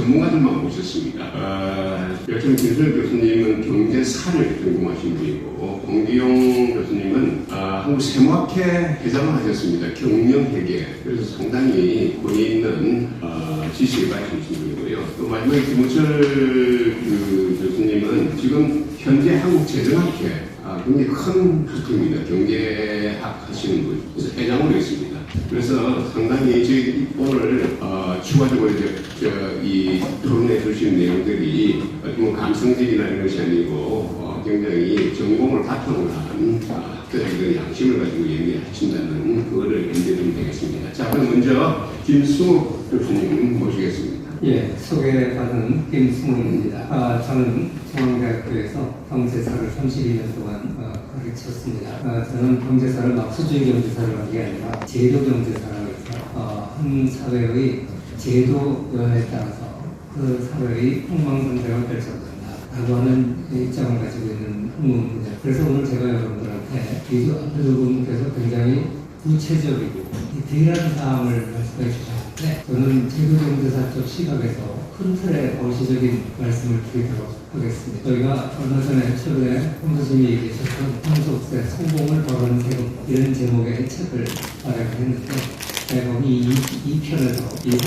전문가들만 모셨습니다. 여튼 김수현 교수님은 경제사를 전공하신 분이고, 공기용 교수님은 한국세무학회 회장을 하셨습니다. 경영회계. 그래서 상당히 권위 있는 지식을 가지신 분이고요. 또 마지막에 김우철 교수님은 지금 현재 한국재정학회 굉장히 큰 학교입니다. 경제학 하시는 분. 그래서 회장으로 있습니다. 그래서 상당히 저희 오늘 추가적으로 이 토론해 주신 내용들이 뭐 감성적이나 이런 것이 아니고 굉장히 전공을 바탕으로 한 학교장들 양심을 가지고 얘기하신다는 그거를 견뎌주면 되겠습니다. 자, 그럼 먼저 김승욱 교수님 모시겠습니다. 예, 소개받은 김승욱입니다. 저는 중앙대학교에서 경제사를 32년 동안 가르쳤습니다. 저는 경제사를 막 수주의 경제사를 한 게 아니라 제도 경제사라고 해서 한 사회의 제도 변화에 따라서 그 사회의 폭망성장을 펼쳐간다라고 하는 입장을 가지고 있는 학문입니다. 그래서 오늘 제가 여러분들한테 앞에서 굉장히 구체적이고 디테일한 사항을 말씀해 주셨는데, 저는 제도경제사적 시각에서 큰 틀의 거시적인 말씀을 드리도록 하겠습니다. 저희가 얼마 전에 최근에 홍 교수님이 얘기하셨던 상속세 성공을 벌어는 세금, 이런 제목의 책을 발행했는데, 거기 2편에서 이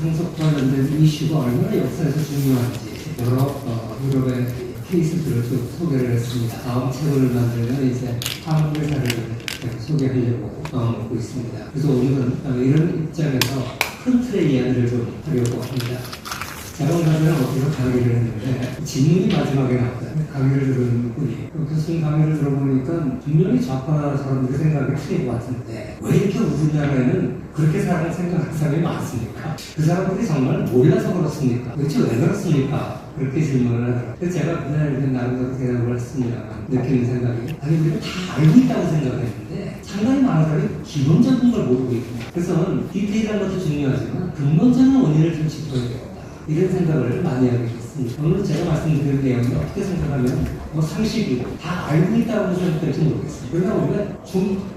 상속 관련된 이슈가 얼마나 역사에서 중요한지 여러 유럽의 케이스들을 쭉 소개를 했습니다. 다음 책을 만들면 이제 한국의 사례를 소개하려고 마음먹고 있습니다. 그래서 오늘은 이런 입장에서 큰 틀의 이야기를 좀 하려고 합니다. 제가 오늘 어디서 강의를 했는데 질문이 마지막에 나왔어요. 강의를 들은 분이 교수님 강의를 들어보니까 분명히 좌파 사람들의 생각이 틀린 것 같은데 왜 이렇게 우리나라에는 그렇게 생각하는 사람이 많습니까? 그 사람들이 정말 몰라서 그렇습니까? 도대체 왜 그렇습니까? 그렇게 질문을 하더라고요. 그래서 제가 그날 나름대로 대답을 했습니다만 느끼는 생각이, 아니 우리가 다 알고 있다고 생각했는데 상당히 많은 사람이 기본적인 걸 모르고 있고, 그래서 디테일한 것도 중요하지만 근본적인 원인을 좀 짚어야 되겠다, 이런 생각을 많이 하게 됐습니다. 오늘 제가 말씀드린 내용이 어떻게 생각하면 상식이고 다 알고 있다고 생각할지 모르겠습니다. 그러나 우리가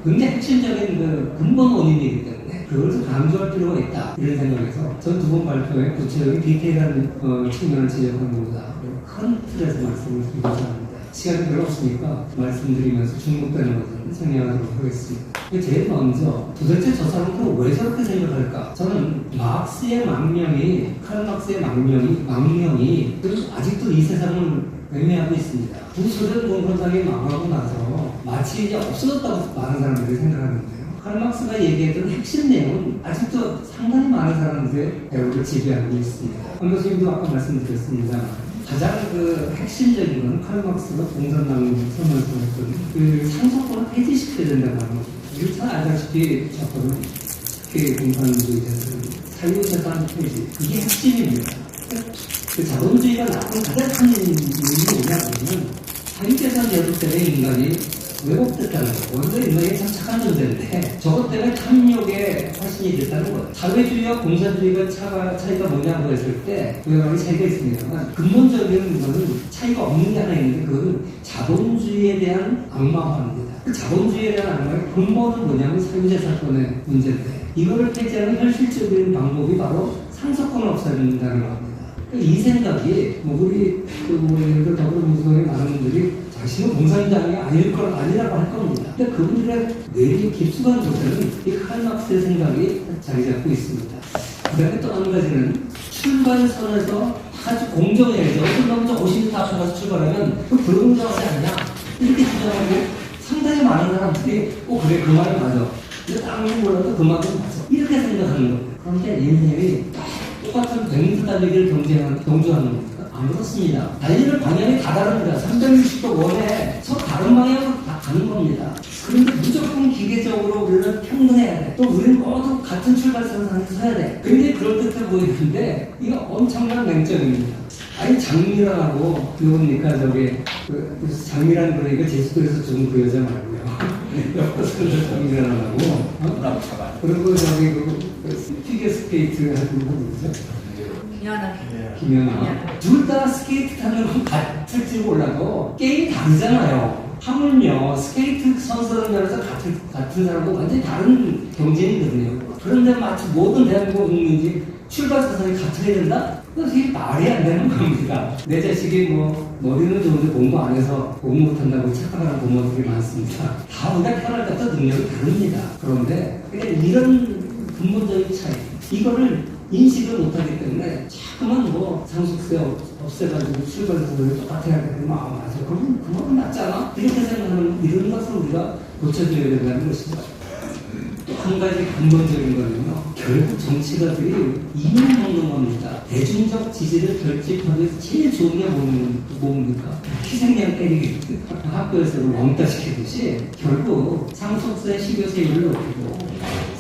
굉장히 핵심적인 그 근본 원인이기 때문에 그것을 강조할 필요가 있다, 이런 생각에서 전 두 번 발표에 구체적인 디테일한 측면을 지적한 것보다 큰 틀에서 말씀을 드리고자 합니다. 시간이 별로 없으니까 말씀드리면서 중복되는 것을 정리하도록 하겠습니다. 제일 먼저 도대체 저 사람들은 왜 저렇게 생각할까? 저는 마르크스의 망명이, 칼 마르크스의 망명이 아직도 이 세상을 외면하고 있습니다. 구소련 공산당이 망하고 나서 마치 이제 없어졌다고 많은 사람들이 생각하는데요. 칼 마르크스가 얘기했던 핵심 내용은 아직도 상당히 많은 사람들의 배우를 지배하고 있습니다. 황 교수님도 아까 말씀드렸습니다만 가장 핵심적인 건 칼 마르크스가 공산당 선언했던 그 상속권을 폐지시켜야 된다는 겁니다. 우리 잘 알다시피 저거는 특히 공산주의 대선 사유재산 폐지, 그게 핵심입니다. 그 자본주의가 나쁜 가장 큰 이유는 뭐냐면 사유재산 제도 때문에 인간이 왜곡됐다는 거예요. 원래 인간이 참 착한 존재인데 저것 때문에 탐욕의 화신이 됐다는 거예요. 사회주의와 공산주의가 차이가 뭐냐고 했을 때 여러 가지 차이가 있습니다만 근본적인 것은 차이가 없는 게 하나 있는데, 그거는 자본주의에 대한 악마화입니다. 그 자본주의에 대한 악마의 근본은 뭐냐면 사유재산권의 문제인데, 이거를 폐지하는 현실적인 방법이 바로 상속권을 없애준다는 겁니다. 이 생각이 우리 예를 들어 더불어민주당의 많은 분들이 자신은 공산당이 아니라고 할 겁니다. 근데 그분들의 뇌리 깊숙한 곳에는 이 칼 마르크스의 생각이 자리 잡고 있습니다. 그 다음에 또 한 가지는 출발선에서 아주 공정해야죠. 먼저 50m 앞에 가서 출발하면 그 불공정하지 않냐, 이렇게 주장하고 상당히 많은 사람들이 그래 그 말이 맞아, 근데 다른 건 몰라도 그 말은 맞아, 이렇게 생각하는 겁니다. 그런데 얘네들이 똑같은 100m 달리기를 경주하는 겁니다. 안 그렇습니다. 달리는 방향이 다 다릅니다. 360도 원에 서로 다른 방향으로 다 가는 겁니다. 그런데 무조건 기계적으로 우리는 평등해야 돼. 또 우리는 모두 같은 출발선에서 서야 돼. 굉장히 그럴듯해 보이는데 이거 엄청난 맹점입니다. 아니 장미라고 누굽니까 장미란 그러니까 제주도에서 죽은 그 여자 말고요. 옆에서 장미라고 그리고 피겨 스케이트 하는 거 누구죠? 김연아. 둘 다 스케이트 타는 건 같을지 몰라도 게임이 다르잖아요. 하물며 스케이트 선수라는 면에서 같은 사람과 완전히 다른 경쟁이거든요. 그런데 마치 모든 대한민국 국민이 출발 사상이 같아야 된다? 그게 말이 안 되는 겁니다. 내 자식이 뭐 머리는 좋은데 공부 안 해서 공부 못한다고 착각하는 부모들이 많습니다. 다 우리가 태어날 때부터 능력이 다릅니다. 그런데 그냥 이런 근본적인 차이, 이거를 인식을 못하기 때문에 자꾸만 뭐 상속세 없애가지고 출발사상이 똑같아야 되면 맞아. 그럼 그만은 낫잖아? 이렇게 생각하는 이런 것을 우리가 고쳐줘야 된다는 것이죠. 또 한 가지 근본적인 거는요, 결국 정치가들이 이익 먹는 겁니다. 대중적 지지를 결집하기 위해서 제일 좋은 게 뭡니까? 희생양 때리기, 학교에서 왕따 시키듯이 결국 상속세, 식료세율을 높이고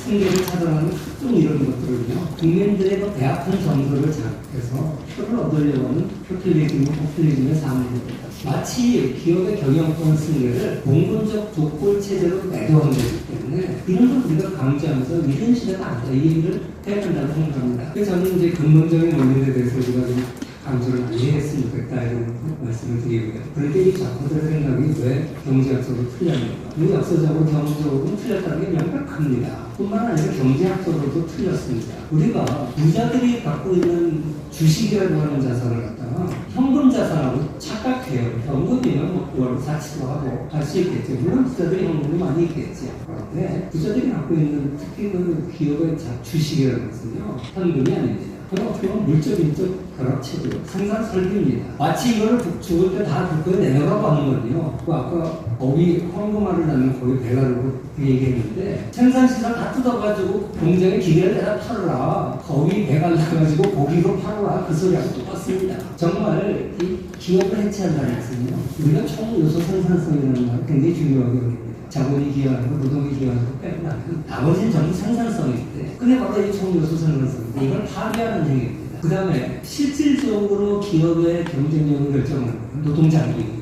승계를 차단하는 각종 이런 것들은요, 국민들의 그 배아픈 정서를 자극해서 표를 얻으려고 하는 포퓰리즘의 사물입니다. 마치 기업의 경영권 승계를 봉건적 족골 체제로 매도한 거기 때문에 이런 걸 우리가 강조하면서 이런 시대가 아니다, 이 얘기를 해야 된다고 생각합니다. 그래서 저는 이제 근본적인 원인에 대해서 우리가 좀 강조를 많이 했으면 좋겠다 이런 말씀을 드리고요. 그런데 이 작가들의 생각이 왜 경제학적으로 틀렸는가? 이 역사적으로 경제적으로 틀렸다는 게 명백합니다. 뿐만 아니라 경제학적으로도 틀렸습니다. 우리가 부자들이 갖고 있는 주식이라고 하는 자산을 갖다가 현금 자산하고 착각해요. 현금이면 뭐 월 사치도 하고 할 수 있겠죠. 물론 부자들이 현금이 많이 있겠죠. 그런데 부자들이 갖고 있는 특히 그 기업의 주식이라는 것은요, 현금이 아닙니다. 그럼 어떻게 보면 물적, 인적 결합체죠. 생산 설비입니다. 마치 이걸 죽을 때 다 국고에 내놓으라고 하는 거는요. 그 아까 거위 황금알을 낳는 거위 배가르고 그 얘기했는데 생산시설 다 뜯어가지고 공장에 기계를 내다 팔아라. 거위 배가 나가지고 고기로 팔아라. 그 소리하고 똑같습니다. 정말 이 기업을 해체한다는 것은요, 우리가 총 요소 생산성이라는 말 굉장히 중요하게 여깁니다. 자본이 기여하고 노동이 기여하는 거 빼고 나면 나머지는 전부 생산성인데, 그게 바로 이 총요소 생산성인데 이걸 파괴하는 행위입니다. 그 다음에 실질적으로 기업의 경쟁력을 결정하는 노동장비입니다.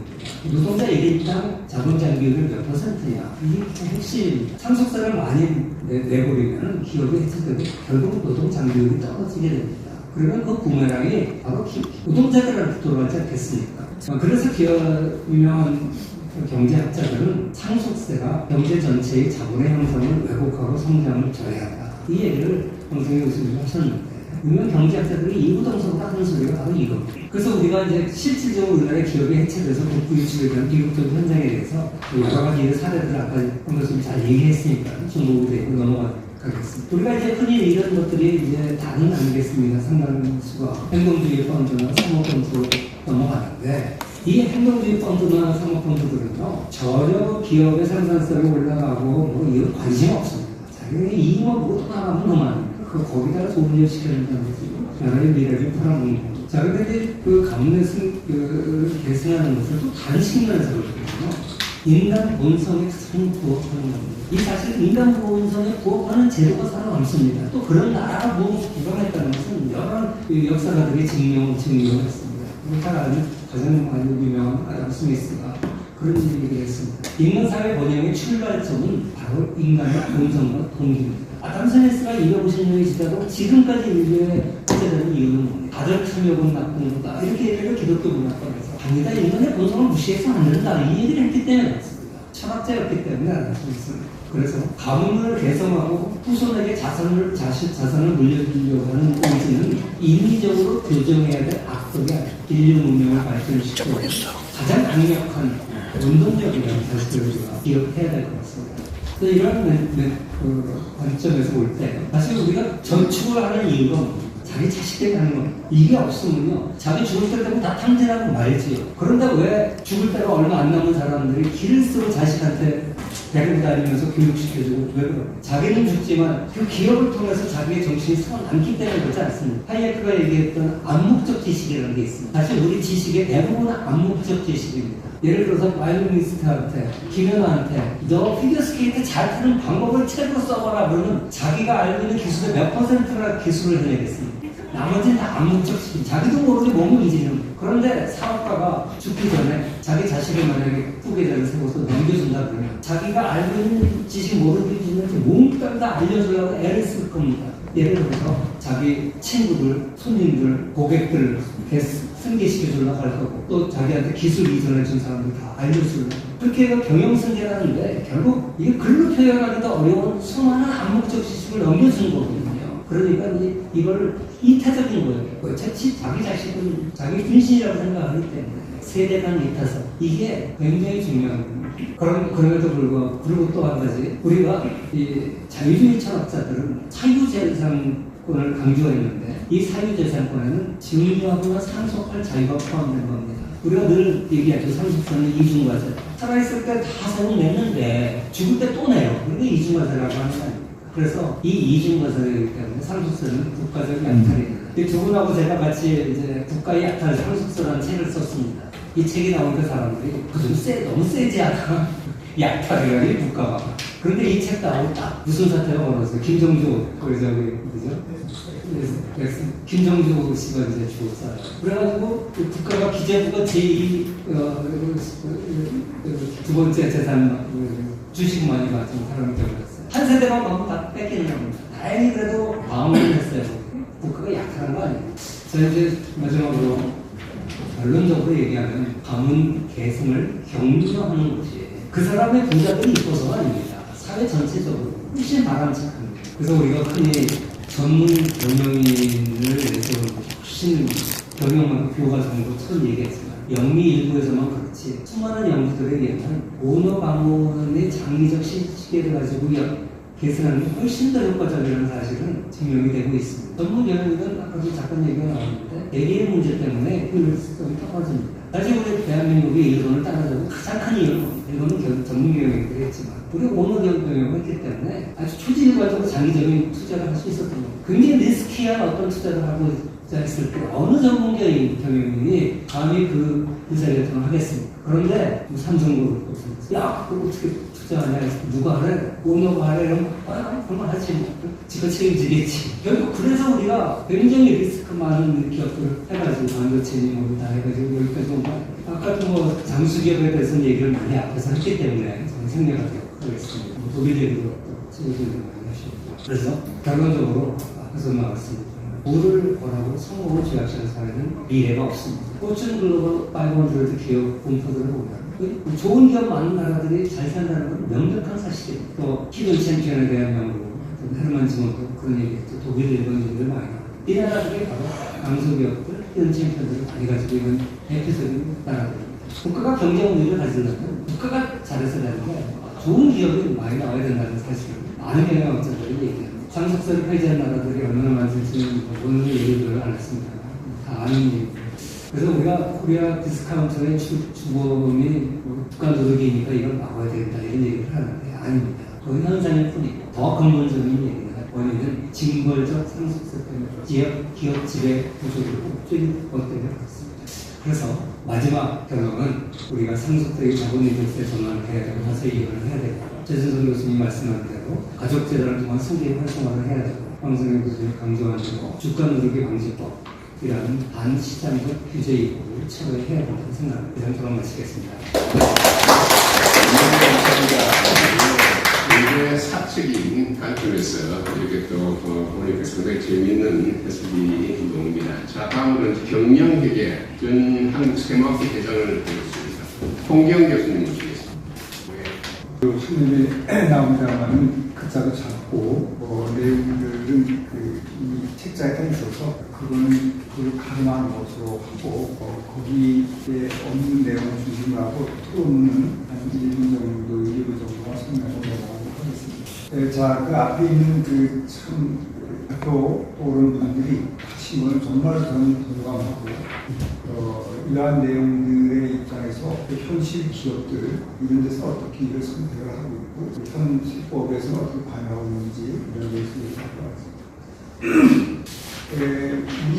노동자 1인당 자본장비율이 몇 %냐, 이게 핵심입니다. 상속세를 많이 내버리면 기업이 해체되고 결국 노동장비율이 떨어지게 됩니다. 그러면 그 부메랑이 바로 노동자들한테 돌아가지 않겠습니까? 그래서 유명한 경제학자들은 상속세가 경제 전체의 자본의 형성을 왜곡하고 성장을 저해한다, 이 얘기를 홍성희 교수님이 하셨는데, 유명 경제학자들이 이구동성으로 하는 소리가 바로 이겁니다. 그래서 우리가 이제 실질적으로 우리나라의 기업이 해체돼서 국부 유출에 대한 비극적 현상에 대해서 여러 가지 사례들을 아까 홍 교수님 잘 얘기했으니까 중복이 되고 넘어가겠습니다. 우리가 이제 흔히 이런 것들이 이제 다는 아니겠습니다. 상당수가 행동주의 펀드나 사모펀드로 넘어가는데, 이 행동주의 펀드나 사모펀드들은요, 전혀 기업의 생산성이 올라가고 뭐 이거 관심 없습니다. 자기네 이익만 보고 나가면 그만. 그 거기다가 소비를 시켜준다는 거지. 나라의 미래를 팔아먹는 거죠. 자, 근데 이제 그 계승하는 것을 또 다른 측면에서 그렇거든요. 인간 본성에 가장 부합하는 겁니다. 이 사실 인간 본성에 부합하는 제도가 살아남습니다. 또 그런 나라가 뭐 기반했다는 것은 여러 역사가들이 증명했습니다. 잘 아는 가장 많이 유명한 아담 스미스가 그런 얘기를 했습니다. 인간사회 번영의 출발점은 바로 인간의 본성과 동기입니다. 아담 스미스가 250년이 지나도 지금까지 인류의 해제되는 이유는 뭡니까? 다들 탐욕은 나쁜 거다, 이렇게 얘기를 기독교 문화권에서 아니다, 인간의 본성을 무시해서 안 된다, 이 얘기를 했기 때문에 그렇습니다. 철학자였기 때문에 아담 스미스는. 그래서 가문을 개성하고 후손에게 자산을 물려주려고 하는 의지는 인위적으로 교정해야 될 악덕이 아니라 인류 문명을 발전시키고 가장 강력한 운동력이라는 사실을 우리가 기억해야 될 것 같습니다. 이런 관점에서 볼 때 사실 우리가 전축을 하는 이유가 뭡니까? 자기 자식에게 하는 겁니다. 이게 없으면요, 자기 죽을 때 되면 다 탕진하고 말지요. 그런데 왜 죽을 때가 얼마 안 남은 사람들이 길을 쓰고 자식한테 데리고 다니면서 교육시켜주고 왜 그래요? 자기는 죽지만 그 기업을 통해서 자기의 정신이 살아남기 때문에 그렇지 않습니다. 하이에크가 얘기했던 암묵적 지식이라는 게 있습니다. 사실 우리 지식의 대부분은 암묵적 지식입니다. 예를 들어서 바이올리니스트한테, 김연아한테 너 피겨스케이트 잘 타는 방법을 책으로 써봐라 그러면 자기가 알고 있는 기술의 몇 %나 기술을 해내겠습니까? 나머지는 다 암묵적 지식, 자기도 모르게 몸을 잊는 거예요. 그런데 사업가가 죽기 전에 자기 자식을 만약에 후계자를 세워서 넘겨준다 그러면 자기가 알고 있는 지식 모르는 게 있는지 몽땅 다 알려주려고 애를 쓸 겁니다. 예를 들어서 자기 친구들, 손님들, 고객들 이렇게 승계시켜 주려고 할 거고 또 자기한테 기술 이전해 준 사람들 다 알려주려고 그렇게 해서 경영승계라는데 결국 이게 글로 표현하기도 어려운 수많은 암묵적 지식을 넘겨주는 거거든요. 그러니까 이걸 이타적인 거예요. 자칫 자기 자식은 자기 분신이라고 생각하기 때문에 세대 간 이타서 이게 굉장히 중요한 거예요. 그럼에도 불구하고 그리고 또 한 가지 우리가 이 자유주의 철학자들은 사유재산권을 강조했는데 이 사유재산권에는 증여하거나 상속할 자유가 포함된 겁니다. 우리가 늘 얘기하죠. 상속세는 이중과세. 살아있을 때 다 세금 냈는데 죽을 때 또 내요. 그게 이중과세라고 하는 거 아닙니까? 그래서 이 이중과세이기 때문에 상속세는 국가적 약탈입니다. 이 두 분하고 제가 같이 이제 국가의 약탈 상속세라는 책을 썼습니다. 이 책이 나오니까 사람들이 너무 세지 않아? 약탈이라니 국가가. 그런데 이 책 나오고 딱 무슨 사태가 벌어졌어요. 김정주 그죠? 김정주 씨가 이제 죽었어요. 그래가지고 국가가 기재부가 제2 두 번째 재산 주식 많이 가진 사람이 되어버렸어요. 한 세대만 가면 다 뺏기는 겁니다. 다행히 그래도 방어를 했어요. 국가가 약탈한 거 아니에요. 자 이제 마지막으로 결론적으로 얘기하면 가문 계승을 격려하는 것이 그 사람의 부자들이 있어서가 아닙니다. 사회 전체적으로 훨씬 바람직합니다. 그래서 우리가 흔히 전문 경영인을 내세우는 것이 훨씬 경영만 교과정보처럼 얘기했지만 영미일부에서만 그렇지 수많은 연구들에 의하면 오너 가문의 장기적 시계를 가지고 계승하는 게 훨씬 더 효과적이라는 사실은 증명이 되고 있습니다. 전문 경영인은 아까도 잠깐 얘기가 나왔는데 대개의 문제 때문에 효율성이 떨어집니다. 사실 우리 대한민국이 일본을 따라잡은 가장 큰 이유는 일본은 전문 경영인들이 했지만 우리 오너 경영을 했기 때문에 아주 초지일관적으로 장기적인 투자를 할 수 있었던 겁니다. 굉장히 리스키한 어떤 투자를 하고 했을 때 어느 전문 경영인이 감히 그 의사결정을 하겠습니까? 그런데 삼성그룹 야 그거 어떻게 투자하냐 누가 하래? 오너가 하래? 이러면 그만 하지 뭐 지가 책임지겠지. 결국 그래서 우리가 굉장히 리스크 많은 기업들을 해가지고 반도체니 뭐 다 해가지고 여기까지 온 거야. 아까도 뭐 장수기업에 대해서는 얘기를 많이 앞에서 했기 때문에 저는 생략하도록 하겠습니다. 뭐 독일 얘기도 친구들도 많이 하시고 그래서 결론적으로 앞에서 나왔습니다. 부를 벌하고 성공을 쥐약시하는 사회는 미래가 없습니다. 포춘 글로벌 500 기업 공표들을 보면 좋은 기업 많은 나라들이 잘 산다는 건 명백한 사실이에요. 또 히든 챔피언에 대한 연구, 헤르만 지몬도 그런 얘기했죠. 독일, 일본 얘기를 많이 나와요. 이 나라들이 바로 강소기업들, 히든 챔피언들을 많이 가지고 있는 대표적인 나라들입니다. 국가가 경쟁 우위를 가지려면 국가가 잘해서 되는데 좋은 기업이 많이 나와야 된다는 사실을 많은 경영학자들이 얘기합니다. 상속세를 폐지한 나라들이 얼마나 많은지는 오늘 얘기를 안 했습니다. 다 아는 얘기입니다. 그래서 우리가 코리아 디스카운트의 주범이 국가 노력이니까 이걸 막아야 된다 이런 얘기를 하는데 아닙니다. 그건 현상일 뿐이고 더 근본적인 얘기는 원인은 징벌적 상속세 때문에 기업 지배 구조를 옥죄는 것 때문에 그렇습니다. 그래서 마지막 결론은 우리가 상속세의 자본이득세 전환을 해야 되고 자세히 이해를 해야 되고 최진성 교수님 말씀한 대로 가족재단을 통한 승계 활성화를 해야 되고 황성현 교수님 강조한 대로 주가 누르기 방지법이라는 반시장적 규제 이익을 처리해야 된다고 생각합니다. 이상 토론 마치겠습니다. 이게 사측인 관점에서 이렇게 또 보니까 상당히 재미있는 해석이 나옵니다. 자, 다음으로는 경영회계 전 한국세무학회 회장을 보겠습니다. 홍경 교수님 모시겠습니다. 수님이 나옵니다만 글자도 작고 내용들은 이 책자에 다 있어서 그거는 그걸 가름한 것으로 하고 거기에 없는 내용을 중심으로 하고 토론은 한 1분 정도, 2분 정도가 설명을 넘어가도록 하겠습니다. 자, 그 앞에 있는 그 참 학교 오른 분들이 하신 거는 정말 저는 동감하고 이러한 내용들의 입장에서 현실 기업들 이런 데서 어떻게 이를 선택을 하고 있고 현실법에서 어떻게 반영하고 있는지 이런 데서 얘기할 것 같습니다. 우리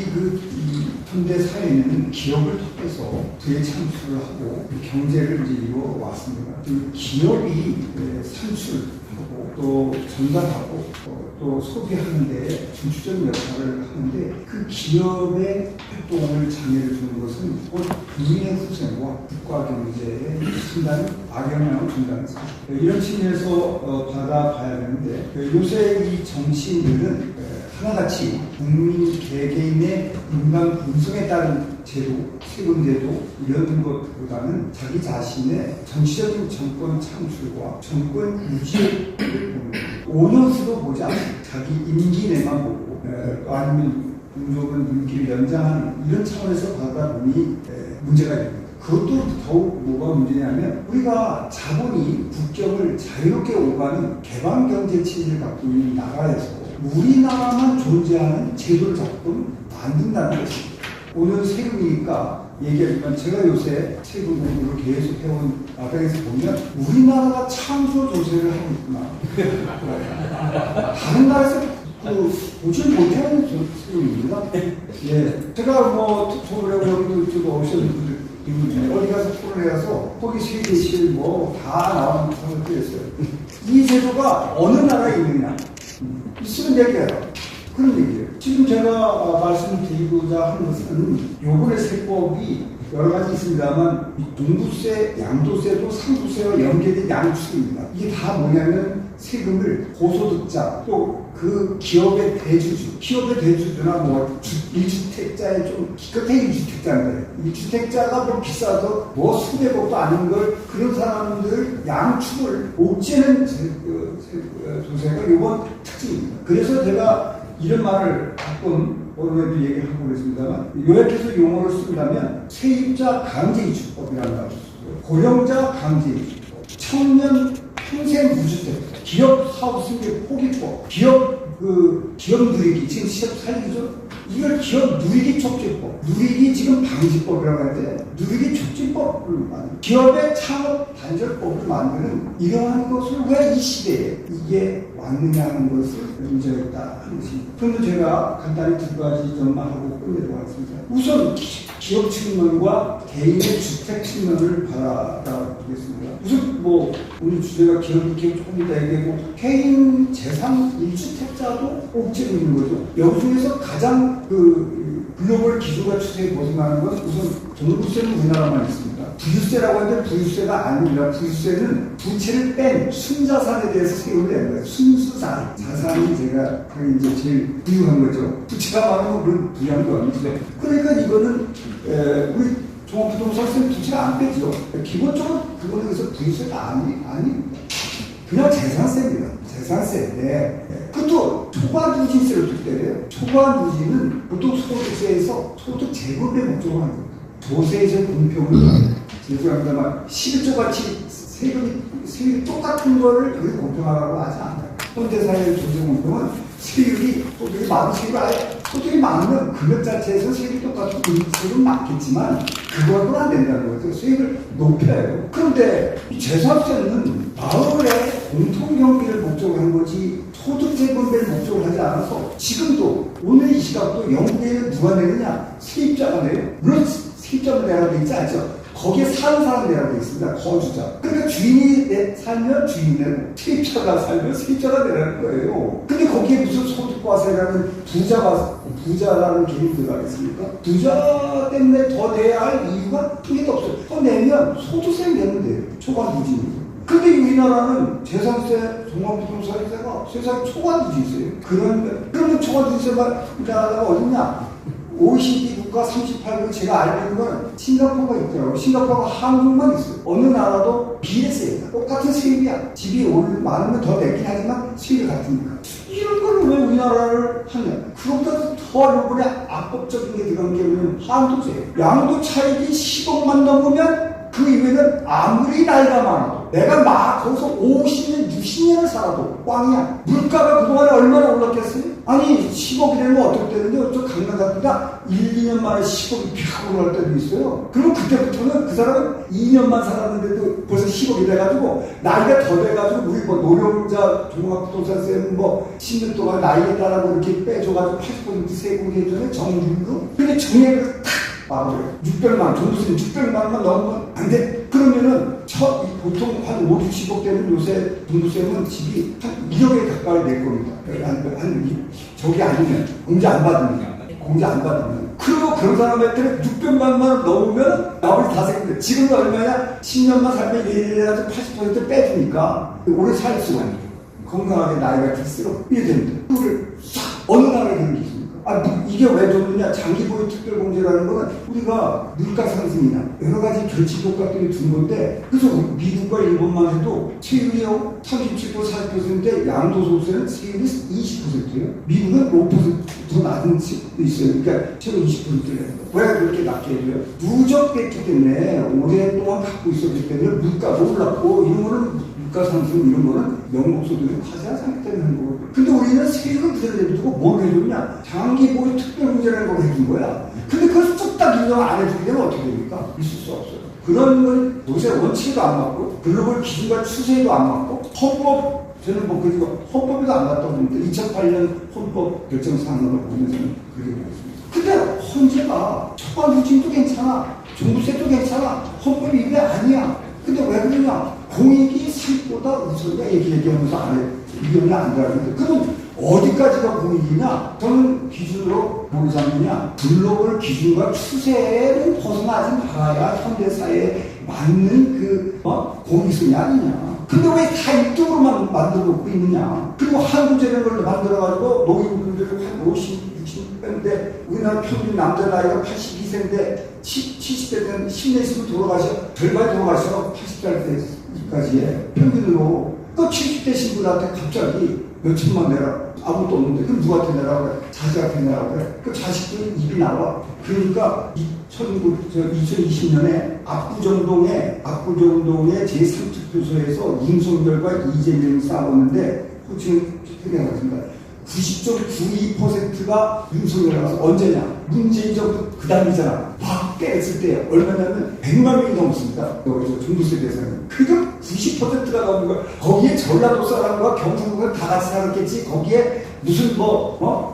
현대 사회는 기업을 통해서 재창출을 하고 경제를 이제 이루어 왔습니다. 기업이 산출하고 또 전달하고 또 소비하는데 중추적인 역할을 하는데 그 기업의 활동을 장애를 주는 것은 곧 국민의 후생과 국가 경제에 상당히 악영향을 준다는 사실. 이런 측면에서 받아봐야 되는데 요새 이 정치인들은 하나같이 국민 개개인의 인간 본성에 따른 제도, 세금제도 이런 것보다는 자기 자신의 정치적인 정권 창출과 정권 유지를 봅니다. 5년 수도 보지 않고 자기 임기 내만 보고 아니면 공정은 임기를 연장하는 이런 차원에서 받아보니 문제가 됩니다. 그것도 더욱 뭐가 문제냐면 우리가 자본이 국경을 자유롭게 오가는 개방경제 체제를 갖고 있는 나라에서 우리나라만 존재하는 제도를 자꾸 만든다는 것입니다. 오늘 세금이니까 얘기하지만 제가 요새 세금 공부를 계속 해온 마당에서 보면 우리나라가 창조 조세를 하고 있구나. 다른 나라에서 보지 못하는 세금입니다. 예, 제가 뭐 특토를 여기 좀 오시는 분들 중에 어디 가서 토론을 해서 거기 세계실 뭐 다 나오는 상을 했어요. 이 제도가 어느 나라에 있느냐? 있으면 얘기해요. 그런 얘기예요. 지금 제가 말씀드리고자 하는 것은 요번에 세법이 여러 가지 있습니다만 종부세, 양도세도 상부세와 연계된 양축입니다. 이게 다 뭐냐면 세금을 고소득자 또 그 기업의 대주주, 기업의 대주주나 뭐 1주택자의 좀 기껏해 1주택자인데 이 주택자가 뭐 비싸서 뭐 수백억도 아닌 걸 그런 사람들 양축을 옥죄는 조세가 이번 특징입니다. 그래서 제가 이런 말을 가끔 오늘도 얘기를 하고 그랬습니다만 요약해서 용어를 쓴다면 세입자 강제이주법이라는 말을 쓰고요. 고령자 강제이주법, 청년 평생 무주택, 기업 사업 승계 포기법, 기업 누리기, 지금 시업 살리죠? 이걸 기업 누리기 촉진법, 누리기 지금 방지법이라고 하는데, 누리기 촉진법을 만드는, 기업의 창업 단절법을 만드는 이러한 것을 왜 이 시대에 이게 왔느냐는 것을 문제였다 하는 것입니다. 그런데 제가 간단히 두 가지 점만 하고 끝내도록 하겠습니다. 우선 기업 측면과 개인의 주택 측면을 바라보겠습니다. 우선 뭐 오늘 주제가 기업 조금 이따 얘기하고 개인 재산 1주택자도 옥죄고 있는 거죠. 여기 중에서 가장 글로벌 기술과 추세에 벗어나는 건 우선 종부세는 우리나라만 있습니다. 부유세라고 하는데 부유세가 아닙니다. 부유세는 부채를 뺀 순자산에 대해서 세금을 내는 거예요. 순수산. 자산이 제가 이제 제일 부유한 거죠. 부채가 많으면 그런 부유한 거 아니죠. 그러니까 이거는 우리 종합부동산세는 부채가 안 빼죠. 기본적으로 그거는 그래서 부유세가 아닙니다. 그냥 재산세입니다. 재산세인데 그것도 초과누진세를 뚝대요. 초과누진은 보통 소득세에서 소득 제곱의 목적으로 하는 겁니다. 조세에서 공평을 죄송합니다만 11조 같이 세율이 똑같은 거를 여기 공평하라고 하지 않아요. 현대사회의 조세 공평은 세율이 소득이 많은 세율이 아예 소득이 많으면 금액 자체에서 세율이 똑같은 세율은 많겠지만 그거는 안 된다는 거죠. 세율을 높여요. 그런데 이 재산세는 마을의 공통경비를 목적으로 한 거지 소득 재분배를 목적으로 하지 않아서 지금도 오늘 이 시각도 영국에는 누가 내느냐? 세입자가 내요. 물론 세입자가 내라고 돼 있지 않죠. 거기에 사는 사람 내라고 돼 있습니다. 거주자. 그러니까 주인이 살면 주인이 내고 세입자가 살면 세입자가 내라는 거예요. 근데 거기에 무슨 소득과세라는 부자라는 개념이 들어가겠습니까? 부자 때문에 더 내야 할 이유가 크게 없어요. 더 내면 소득세 내면 돼요. 초과누진이고. 근데 우리나라는 재산세, 종합부동산세가 세상 초과누진세예요. 그러면 초과누진세가 어딨냐? OECD 국가 38국 제가 알고 있는 건 싱가포르가 있더라고요. 싱가포르가 한국만 있어요. 어느 나라도 비례세입니다. 똑같은 세율이야. 집이 많으면 더 내긴 하지만 세율이 같으니까. 이런 걸 왜 우리나라를 하냐? 그것보다 더 이번에 악법적인 게 들어간 게 뭐냐면 한도세예요. 양도 차익이 10억만 넘으면 그 이후에는 아무리 나이가 많아도 내가 막 거기서 50년, 60년을 살아도 꽝이야. 물가가 그동안에 얼마나 올랐겠어요? 아니 10억이 되면 어떻게 되는데 저 강남 같은가 1, 2년 만에 10억이 팍 올라갈 때도 있어요. 그럼 그때부터는 그 사람은 2년만 살았는데도 벌써 10억이 돼가지고 나이가 더 돼가지고 우리 뭐 노령자 종합부동산세는 뭐 10년 동안 나이에 따라서 이렇게 빼줘가지고 80% 세금 해주는 정규금. 근데 정액을 탁 막아버려요. 600만, 종부세 600만만 넘으면 안 돼. 그러면은 보통 한 5, 60억 되는 요새 종부세는 집이 한 1억에 가까이 낼 겁니다. 저기 아니면 공제 안 받으면. 그리고 그런 사람한테는 600만 원 넘으면 나머지 다 생깁니다. 지금은 얼마냐? 10년만 살면 얘네한테 80% 빼주니까 오래 살 수가 있는 거예요. 건강하게 나이가 들수록 이게 됩니다. 그걸 싹 어느 나라에 그런 게 있습니까? 이게 왜 좋느냐? 장기보유 특별공제라는 거는 우리가 물가 상승이나 여러 가지 결집 효과들이 둔 건데, 그래서 미국과 일본만 해도 세율이요 37% 40%인데 양도소득세는 세율이 20%예요. 미국은 5% 더 낮은 집도 있어요. 그러니까 최고 20%예요. 왜 그렇게 낮게 해줘요? 누적됐기 때문에 오랫동안 갖고 있었기 때문에 물가도 올랐고, 이런 거는 물가 상승 이런 거는 명목소득을 과세한 상태 때문에 하는 거거든요. 근데 우리는 세율을 그대로 내두고 뭘 해줬냐? 장기보유 특별공제라는 걸 해준 거야. 근데 그걸 뚝딱 인정 안 해주게 되면 어떻게 됩니까? 있을 수 없어요. 그런 건 요새 원칙도 안 맞고, 글로벌 기준과 추세도 안 맞고, 저는 그리고 헌법에도 안 맞다고 봅니다. 2008년 헌법 결정사항을 보면서는 그렇게 보겠습니다. 근데 헌재가 적반하장도 괜찮아, 종부세도 괜찮아, 헌법이 이게 아니야. 근데 왜 그러냐? 공익이 삶보다 우선이야. 얘기하면서 안 해. 의견이 안 들어가는데, 그럼 어디까지가 공익이냐? 저는 기준으로 뭘 잡느냐? 글로벌 기준과 추세를 벗어나지 말아야 현대사회에 맞는 공익성이 아니냐? 근데 왜 다 이쪽으로만 만들어 놓고 있느냐? 그리고 한국제명을 만들어가지고 노인분들이 한 50, 60대인데 우리나라 평균 남자 나이가 82세인데 70대 되면 10년 있으면 돌아가셔. 절반이 돌아가셔. 80살까지의 평균으로. 그 70대 신분한테 갑자기 몇천만 내라. 아무것도 없는데. 그럼 누구한테 내라고 그래? 자식한테 내라고 그래? 그 자식들이 입이 나와. 그러니까 2020년에 압구정동의 제3투표소에서 윤석열과 이재명이 싸웠는데, 지금 표현하겠습니다. 90.92%가 윤석열에 가서 언제냐? 문재인 정부 그 다음이잖아. 막 깼을 때 얼마냐면 100만 명이 넘습니다. 종부세 대상은. 그게 90%가 넘는 거야. 거기에 전라도 사람과 경상도가 다 같이 살았겠지. 거기에 무슨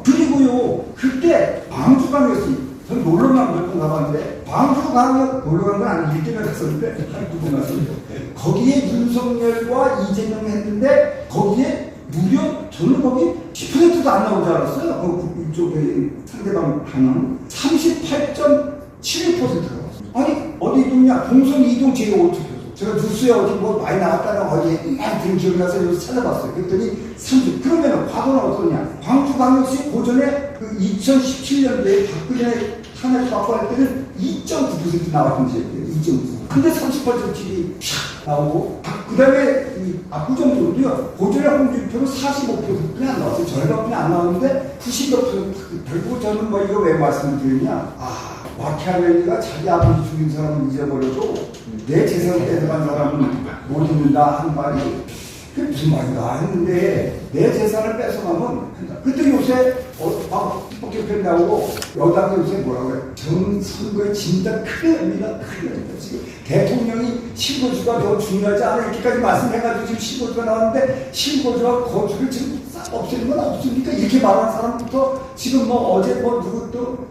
그리고요, 그때 광주광역시, 전 놀러만 몇 번 가봤는데, 광주광역 놀러간 건 아니고 1개월 갔었는데, 한두번 갔었는데, 거기에 윤석열과 이재명 했는데, 거기에 무려 저는 거기 10%도 안 나오지 않았어요. 이쪽에 상대방 반응 38.71%가. 아니 어디 있냐? 동선 이동 제5투표소. 제가 뉴스에 어디 많이 나왔다는 어디에 많이 들은 기억이 나서 여기서 찾아봤어요. 그랬더니 30. 그러면 과거는 어떠냐? 광주광역시 고전에 그 2017년도에 박근혜 탄핵 받고 할 때는 2.9% 나왔던 지역이에요. 2.9%. 근데 38.7이 샥 나오고, 그 다음에 압구정도도요, 고전의 홍준표는 45%뿐이 안 나왔어요. 절반뿐이 안 나왔는데 90몇 %. 결국 저는 이거 왜 말씀을 드리냐? 마키아벨리가 자기 아버지 죽인 사람을 잊어버려도 내 재산을 뺏어간 사람은 못 잊는다 하는 말이, 그게 무슨 말인가 했는데, 내 재산을 뺏어가면 한다. 그때 요새 헌법개편 나오고 여당이 요새 뭐라고 그래? 선거에 진짜 크게 납니다. 크게 납니다. 지금 대통령이 실거주가 더 중요하지 않아? 이렇게까지 말씀해가지고 지금 실거주가 나왔는데, 실거주와 거주를 지금 싹 없애는 건 없습니까? 이렇게 말하는 사람부터 지금 어제 누구 또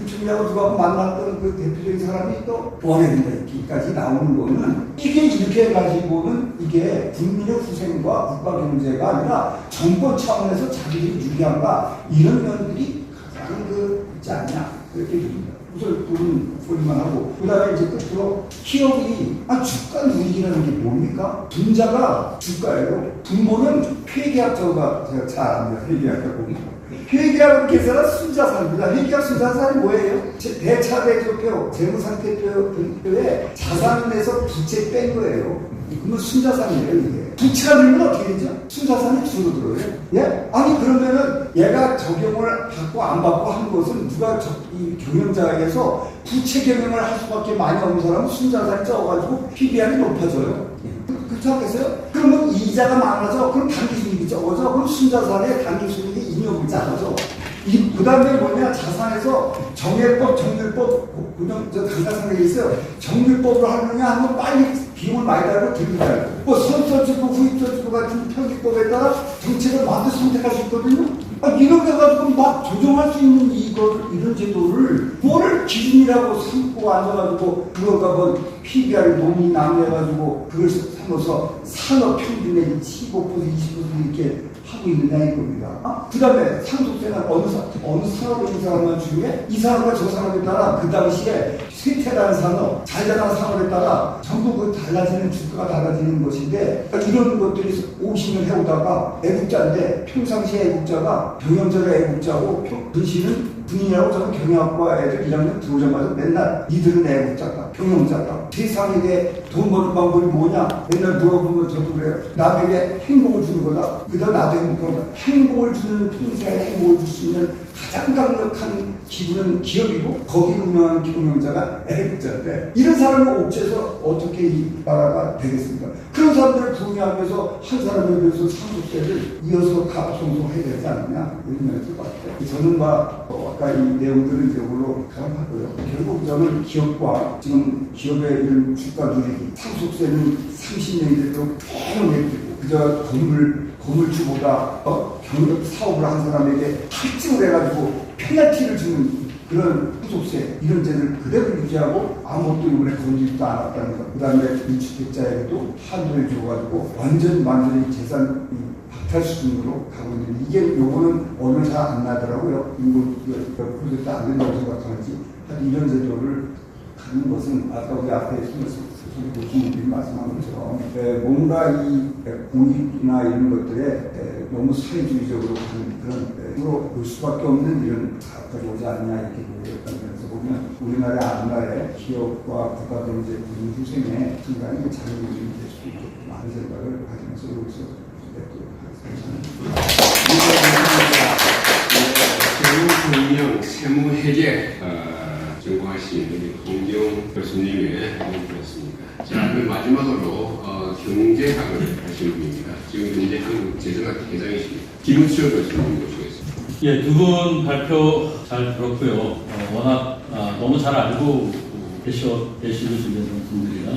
부총리하고 누가 만났던 그 대표적인 사람이 또 원해된다 이렇게까지 나오는 거는, 이게 이렇게 해가지고는 이게 국민의 후생과 국가 경제가 아니라 정권 차원에서 자기들이 유리한가, 이런 면들이 가장 있지 않냐 그렇게 됩니다. 우선 소리만 하고, 그 다음에 이제 끝으로 기업이 주가 누익이라는 게 뭡니까? 분자가 주가예요. 분모는 회계학자가 제가 잘 압니다. 회계학자 보면. 회계학을 계산한 순자산입니다. 회계학 순자산이 뭐예요? 대차대조표, 재무상태표에 자산에서 부채 뺀 거예요. 그러면 순자산이에요, 이게. 부채가 늘면 어떻게 되죠? 순자산이 줄어들어요. 예? 아니, 그러면은 얘가 적용을 받고 안 받고 하는 것은 누가 이 경영자에게서 부채 경영을 할 수밖에 많이 없는 사람은 순자산이 적어가지고 PBR이 높아져요. 그렇지 않겠어요? 그러면 이자가 많아져. 그럼 단기순이익이 적어져. 그럼 순자산의 단기순이익이 인용이 작아져. 그 다음에 뭐냐? 자산에서 정액법, 정률법, 강사상에 있어요. 정률법을 하느냐 하면 빨리 비용을 많이 달고 들고 달고. 선서주고 후입서주고 같은 편기법에 따라 정책을 마음대로 선택할 수 있거든요. 이렇게 해가지고 막 조정할 수 있는 이런 제도를 뭘 기준이라고 삼고 찾고 앉아가지고 그거가 뭐 PBR 논의 남해가지고 그걸 삼아서 산업평균의 15% 20% 이렇게 하고 있느냐 이겁니다. 그 다음에 상속세는 어느 산업을 이 사람만 중에 이 사람과 저 사람에 따라 그 당시에 쇠퇴라는 산업, 잘 자라는 산업에 따라 전부 그 달라지는 주가가 달라지는 것인데 이런 것들이 50년 해오다가 애국자인데 평상시에 애국자가 경영자가 애국자고 근시는 군인이라고 저는 경영학과 애들 1학년 들어오자마자 맨날 니들은 애국자다, 경영자다. 세상에게 돈 버는 방법이 뭐냐? 맨날 물어보면 저도 그래요. 남에게 행복을 주는 거다. 그 다음 나도 행복한 거다. 행복을 주는 평생에 행복을 줄 수 있는 가장 강력한 기구는 기업이고 거기를 운영하는 경영자가 애국자인데 이런 사람을 옥죄해서 어떻게 이 나라가 되겠습니까? 그런 사람들을 동의하면서 한 사람에 대해서 상속세를 이어서 값송송해야 되지 않느냐 이런 면에서 봤어요. 저는 아까 이 내용들은 이걸로 가름하고요. 결국 저는 기업과 지금 기업의 이런 주가 누리기 상속세는 30년이 돼도 계속 내리고 그저 건물주보다 경력 사업을 한 사람에게 탈증을 해가지고 페널티를 주는 그런 상속세 이런 제를 그대로 유지하고 아무것도 이번에 건지지도 않았다는 것. 그 다음에 일주택자에게도 한도를 줘가지고 완전히 재산 박탈 수준으로 가고 있는데 이게 요거는 오늘 잘 안 나더라고요. 이거 프로젝트 안 된다고 생각하는지 이런 제도를 가는 것은 아까 우리 앞에 교수님들이 말씀한 것처럼 뭔가 이 공익이나 이런 것들에 너무 사회주의적으로 가는 그런 볼 수밖에 없는 이런 가까이 오지 않냐 이렇게 보였다는 면에서 보면 우리나라의 앞날에 기업과 국가도 이제 부진 후생에 순간에 자유로움이 될 수 있게 많은 생각을 가지면서 여기서 뵙도록 하겠습니다. 경영 세무회계 전공하신 홍기용 교수님의 연구였습니다. 자, 그럼 마지막으로 경제학을 하시는 분입니다. 지금 현재 한국재정학회 회장이십니다. 김은철 교수님 모시겠습니다. 예, 두 분 발표 잘 들었고요. 워낙 너무 잘 알고 계시고 있는 분들이라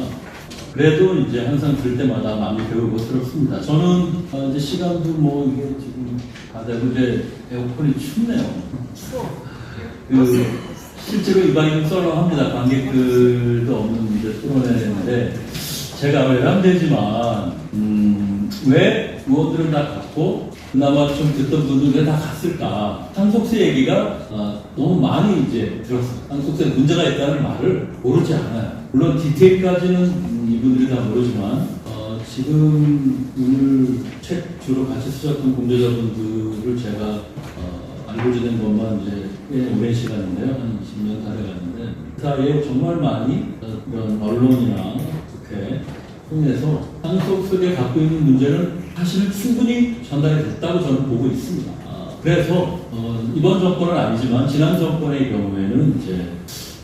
그래도 이제 항상 들 때마다 많이 배우고 새롭습니다. 저는 이제 시간도 뭐 이게 지금 다 되고 이제 에어컨이 춥네요. 실제로 이 방이 썰렁합니다. 관객들도 없는 이제 토론회인데 제가 외람되지만 왜 의원들은 다 갔고 그나마 좀 듣던 분들은 왜 다 갔을까? 상속세 얘기가 너무 많이 이제 들었어요. 상속세 문제가 있다는 말을 모르지 않아요. 물론 디테일까지는 이분들이 다 모르지만 지금 오늘 책 주로 같이 쓰셨던 공제자분들을 제가 알고 지낸 것만 이제 꽤 오랜 시간인데요. 한 20년 다 돼갔는데 그 사이에 정말 많이 이런 언론이나 국회 통해서 상속세에 갖고 있는 문제는 사실은 충분히 전달이 됐다고 저는 보고 있습니다. 그래서 이번 정권은 아니지만 지난 정권의 경우에는 이제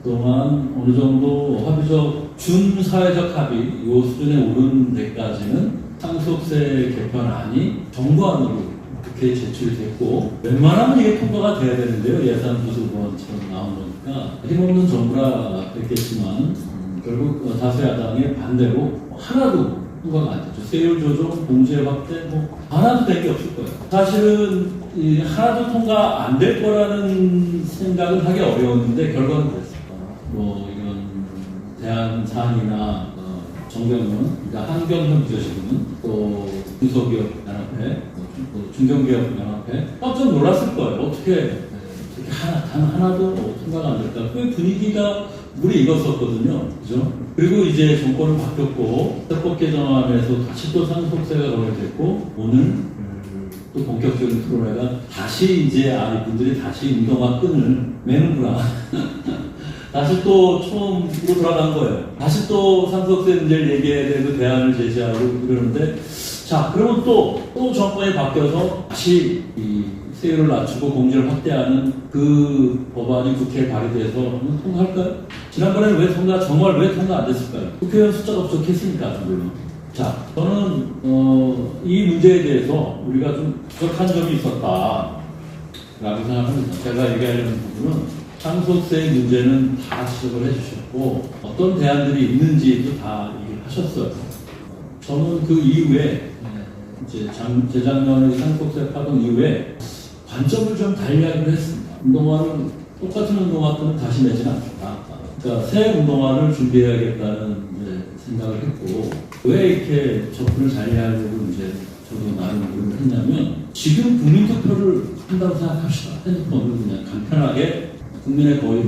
그동안 어느 정도 합의적 준사회적 합의 이 수준에 오른 데까지는 상속세 개편안이 정부안으로 국회에 제출이 됐고 웬만하면 이게 통과가 돼야 되는데요. 예산 부수본처럼 나온 거니까 힘없는 정부라 그랬겠지만 결국 다수 야당의 반대로 하나도 통과가 안 됐죠. 세율 조정, 공제 확대 하나도 된 게 없을 거예요. 사실은 하나도 통과 안 될 거라는 생각은 하기 어려웠는데 결과는 그랬어요. 이런 대한산이나 정경련, 그러니까 한경협 교실은 또 중소기업연합회, 중견기업연합회 깜짝 놀랐을 거예요. 어떻게 단 하나도 통과가 안 될까? 그 분위기가 물이 익었었거든요. 그죠? 그리고 이제 정권은 바뀌었고 세법 개정안에서 다시 또 상속세가 거론됐고 오늘 또 본격적인 토론회가 다시 이제 이분들이 다시 운동화 끈을 매는구나. 다시 또 처음으로 돌아간 거예요. 다시 또 상속세 문제를 얘기해야 되고 대안을 제시하고 그러는데 자, 그러면 또 정권이 바뀌어서 다시 이 세율을 낮추고 공제를 확대하는 그 법안이 국회에 발의돼서 통과할까요? 지난번에는 정말 왜 통과 안 됐을까요? 국회의원 숫자가 부족했으니까, 물론. 자, 저는, 이 문제에 대해서 우리가 좀 부족한 점이 있었다라고 생각합니다. 제가 얘기하려는 부분은 상속세 문제는 다 지적을 해주셨고, 어떤 대안들이 있는지도 다 얘기하셨어요. 저는 그 이후에, 이제 재작년에 상속세 파동 이후에 관점을 좀 달리하기로 했습니다. 운동화는 똑같은 운동화끈은 다시 내지는 않는다. 그러니까 새 운동화를 준비해야겠다는 이제 생각을 했고, 왜 이렇게 접근을 잘 해야 하려고 이제 저도 나름 노력을 했냐면, 지금 국민투표를 한다고 생각합시다. 핸드폰으로 그냥 간편하게 국민의 거의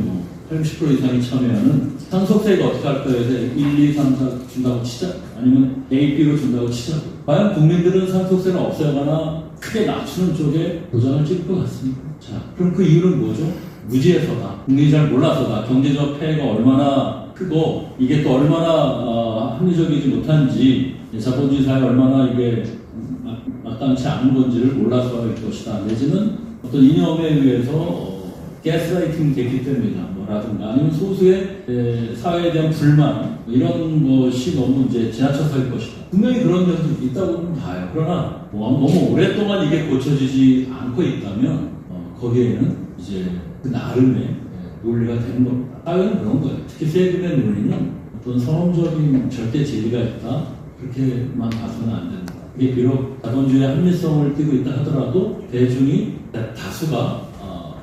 80% 이상이 참여하는 상속세가 어떻게 할까요? 해서 1, 2, 3, 4 준다고 치자. 아니면 A, B로 준다고 치자. 과연 국민들은 상속세를 없애거나 크게 낮추는 쪽에 도장을 찍을 것 같습니다. 자, 그럼 그 이유는 뭐죠? 무지해서다. 국민이 잘 몰라서다. 경제적 폐해가 얼마나 크고 이게 또 얼마나 합리적이지 못한지, 자본주의 사회에 얼마나 이게 마땅치 않은 건지를 몰라서일 것이다. 내지는 어떤 이념에 의해서 가스라이팅 됐기 때문이다. 라든가 아니면 소수의 사회에 대한 불만 이런 것이 너무 이제 지나쳐서일 것이다. 분명히 그런 면도 있다고는 봐요. 그러나 너무 오랫동안 이게 고쳐지지 않고 있다면 거기에는 이제 그 나름의 논리가 되는 겁니다. 사회는 그런 거예요. 특히 세금의 논리는 어떤 성험적인 절대 진리가 있다. 그렇게만 봐서는 안 된다. 이게 비록 자본주의의 합리성을 띠고 있다 하더라도 대중이 다수가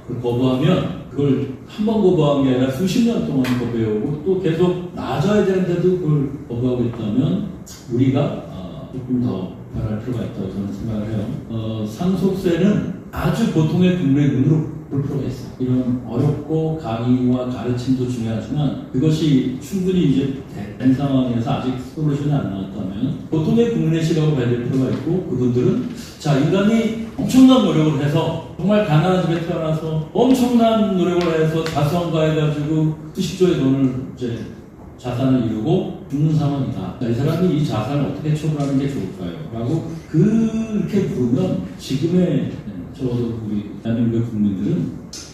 그걸 거부하면 그걸 한 번 거부한 게 아니라 수십 년 동안 거부해오고 또 계속 나아져야 되는데도 그걸 거부하고 있다면 우리가 조금 더 변할 필요가 있다고 저는 생각을 해요. 상속세는 아주 보통의 국민의 눈으로 볼 필요가 있어요. 이런 어렵고 강의와 가르침도 중요하지만 그것이 충분히 이제 된 상황에서 아직 솔루션이 안 나왔다면 보통의 국민의 시각으로 봐야 될 필요가 있고, 그분들은 자, 인간이 엄청난 노력을 해서 정말 가난한 집에 태어나서 엄청난 노력을 해서 자수성가해가지고 수십조의 돈을 이제 자산을 이루고 죽는 상황이다. 이 사람이 이 자산을 어떻게 처분하는 게 좋을까요? 라고 그렇게 물으면 지금의 적어도 우리 대한민국 국민들은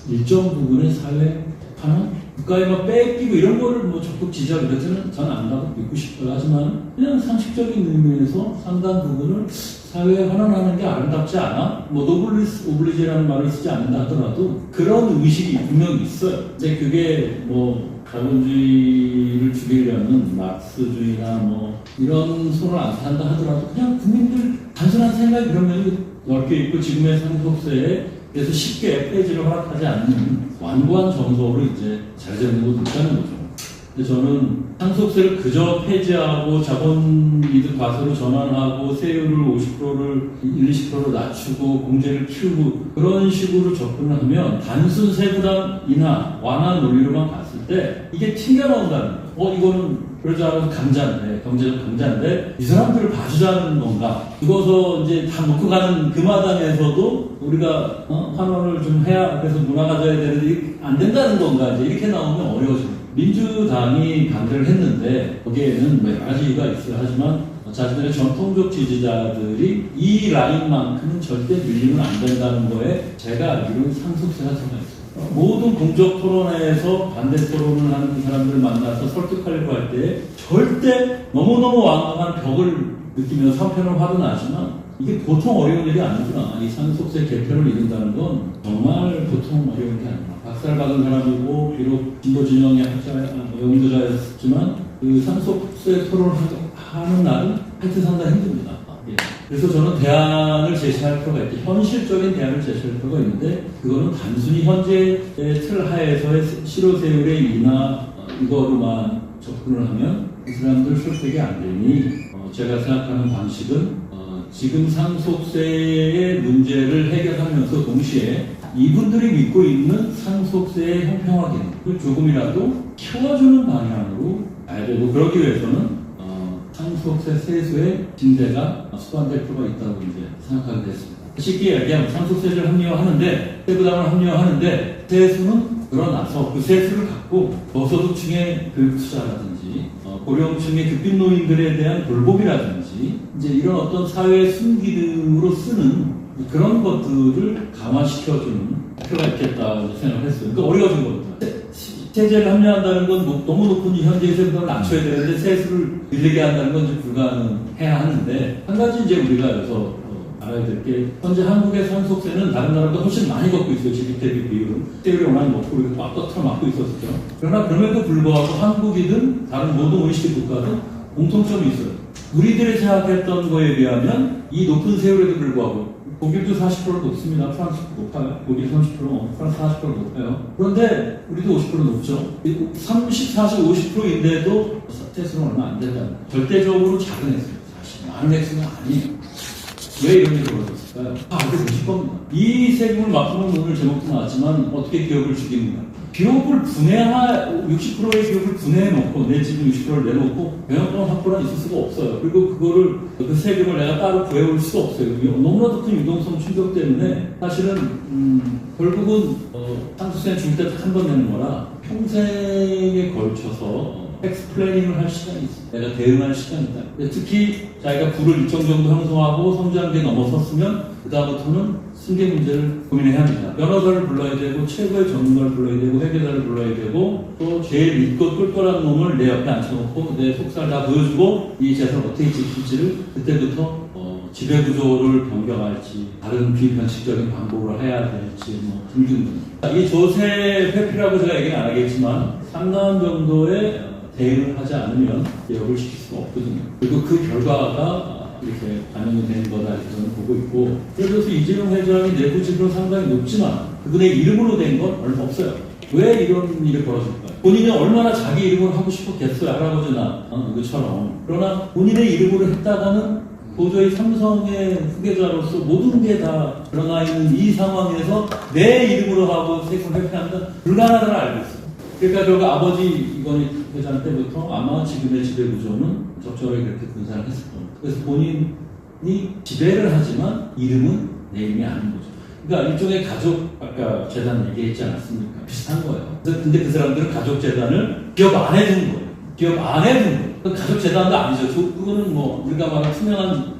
일정 부분의 사회 파는 국가에만 뺏기고 이런 거를 적극 지지하고 이렇게는 저는 안 가고 믿고 싶어요. 하지만 그냥 상식적인 의미에서 상당 부분을 사회에 환원하는 게 아름답지 않아? 노블리스 오블리제라는 말을 쓰지 않는다 하더라도 그런 의식이 분명히 있어요. 근데 그게 자본주의를 죽이려는 막스주의나 이런 손을 안 탄다 하더라도 그냥 국민들 단순한 생각이 그런 면이 넓게 있고 지금의 상속세에 그래서 쉽게 폐지를 허락하지 않는 완고한 정서로 이제 자리잡는 곳도 있다는 거죠. 근데 저는 상속세를 그저 폐지하고 자본이득 과세로 전환하고 세율을 50%를 1, 20%로 낮추고 공제를 키우고 그런 식으로 접근을 하면 단순 세부담 인하, 완화 논리로만 갔을 때 이게 튕겨나온다는 거예요. 이거는 그러지 않아도 강자인데, 경제적 강자인데 이 사람들을 봐주자는 건가? 죽어서 이제 다 먹고 가는 그 마당에서도 우리가 환원을 좀 해야 그래서 문화 가져야 되는데 안 된다는 건가? 이제 이렇게 나오면 어려워져요. 민주당이 반대를 했는데 거기에는 여러 가지 이유가 있어요. 하지만 자신들의 전통적 지지자들이 이 라인만큼은 절대 밀리면 안 된다는 거에 제가 알기로는 상속세가 들어가 있어요. 모든 공적 토론회에서 반대 토론을 하는 사람들을 만나서 설득하려고 할 때 절대 너무너무 완강한 벽을 느끼면서 한편으로 화도 나지만 이게 보통 어려운 일이 아니구나. 이 상속세 개편을 이룬다는 건 정말 보통 어려운 게 아니구나. 박사를 받은 사람이고 비록 진보 진영의 연구자였지만 그 상속세 토론을 하는 날은 하여튼 상당히 힘듭니다. 그래서 저는 대안을 제시할 필요가 있고 현실적인 대안을 제시할 필요가 있는데 그거는 단순히 현재의 틀 하에서의 실효세율의 인하 이거로만 접근을 하면 그 사람들 설득이 안 되니 제가 생각하는 방식은 지금 상속세의 문제를 해결하면서 동시에 이분들이 믿고 있는 상속세의 형평화 기능을 조금이라도 키워주는 방향으로 가야 되고 그러기 위해서는 상속세 세수의 징대가 수반될 필요가 있다고 이제 생각하게 됐습니다. 쉽게 얘기하면 상속세를 합리화하는데 세부담을 합리화하는데 세수는 늘어나서 그 세수를 갖고 저소득층의 교육 투자라든지 고령층의 극빈 노인들에 대한 돌봄이라든지 이제 이런 어떤 사회의 순기능으로 쓰는 그런 것들을 강화시켜주는 필요가 있겠다고 생각을 했어요. 그러니까 어려워진 겁니다. 세제를 합리화한다는 건 너무 높은 현재의 세부담을 낮춰야 되는데 세수를 늘리게 한다는 건 이제 불가능해야 하는데 한 가지 이제 우리가 여기서 알아야 될 게 현재 한국의 상속세는 다른 나라보다 훨씬 많이 걷고 있어요. GDP 대비 비율은. 세율이 워낙 높고 이렇게 꽉꽉 틀어막고 있었죠. 그러나 그럼에도 불구하고 한국이든 다른 모든 OECD 국가든 공통점이 있어요. 우리들이 생각했던 거에 비하면 이 높은 세율에도 불구하고 독일도 40% 높습니다. 프랑스도 높아요. 독일 30%, 프랑스 40% 높아요. 그런데 우리도 50% 높죠. 30, 40, 50%인데도 테스트는 얼마 안 된다. 절대적으로 작은 액수입니다. 사실 많은 액수는 아니에요. 왜 이런 일이 벌어졌을까요? 알고 계실 겁니다. 이 세금을 막으면 오늘 제목도 나왔지만 어떻게 기업을 죽입니까? 기업을 60%의 기업을 분해해놓고 내 지분 60%를 내놓고 영향권 확보는 있을 수가 없어요. 그리고 그 세금을 내가 따로 구해올 수가 없어요. 너무나도 큰 유동성 충격 때문에 사실은 결국은 상속세 줄 때 한 번 내는 거라 평생에 걸쳐서 텍스 플래닝을 할 시간이 있어. 내가 대응할 시간이 있다. 특히 자기가 부를 일정 정도 형성하고 성장기에 넘어섰으면 그다음부터는 승계 문제를 고민해야 합니다. 변호사를 불러야 되고 최고의 전문가를 불러야 되고 회계사를 불러야 되고 또 제일 믿고 똘똘한 놈을 내 옆에 앉혀놓고 내 속살 다 보여주고 이 재산을 어떻게 지킬지를 그때부터 지배구조를 변경할지 다른 비변칙적인 방법을 해야 될지 뭐 등등등. 이 조세 회피라고 제가 얘기는 안 하겠지만 상당한 정도의 대응을 하지 않으면 개혁을 시킬 수가 없거든요. 그리고 그 결과가 이렇게 반영이 되는 거다 이렇게 저는 보고 있고, 그래서 이재용 회장이 내부 지분은 상당히 높지만 그분의 이름으로 된 건 얼마 없어요. 왜 이런 일이 벌어질까요? 본인이 얼마나 자기 이름으로 하고 싶었겠어요, 할아버지나 이것처럼. 그러나 본인의 이름으로 했다가는 도저히 삼성의 후계자로서 모든 게 다 드러나 있는 이 상황에서 내 이름으로 하고 세금 회피한다 불가능하다는 알고 있어요. 그러니까 결국 아버지 이건희 회장 때부터 아마 지금의 지배구조는 적절하게 그렇게 분산을 했을 겁니다. 그래서 본인이 지배를 하지만 이름은 내 이름이 아닌 거죠. 그러니까 일종의 가족, 아까 재단 얘기했지 않았습니까? 비슷한 거예요. 근데 그 사람들은 가족 재단을 기업 안에 둔 거예요. 기업 안에 둔 거예요. 그 가족 재단도 아니죠. 그거는 뭐 우리가 말하는 투명한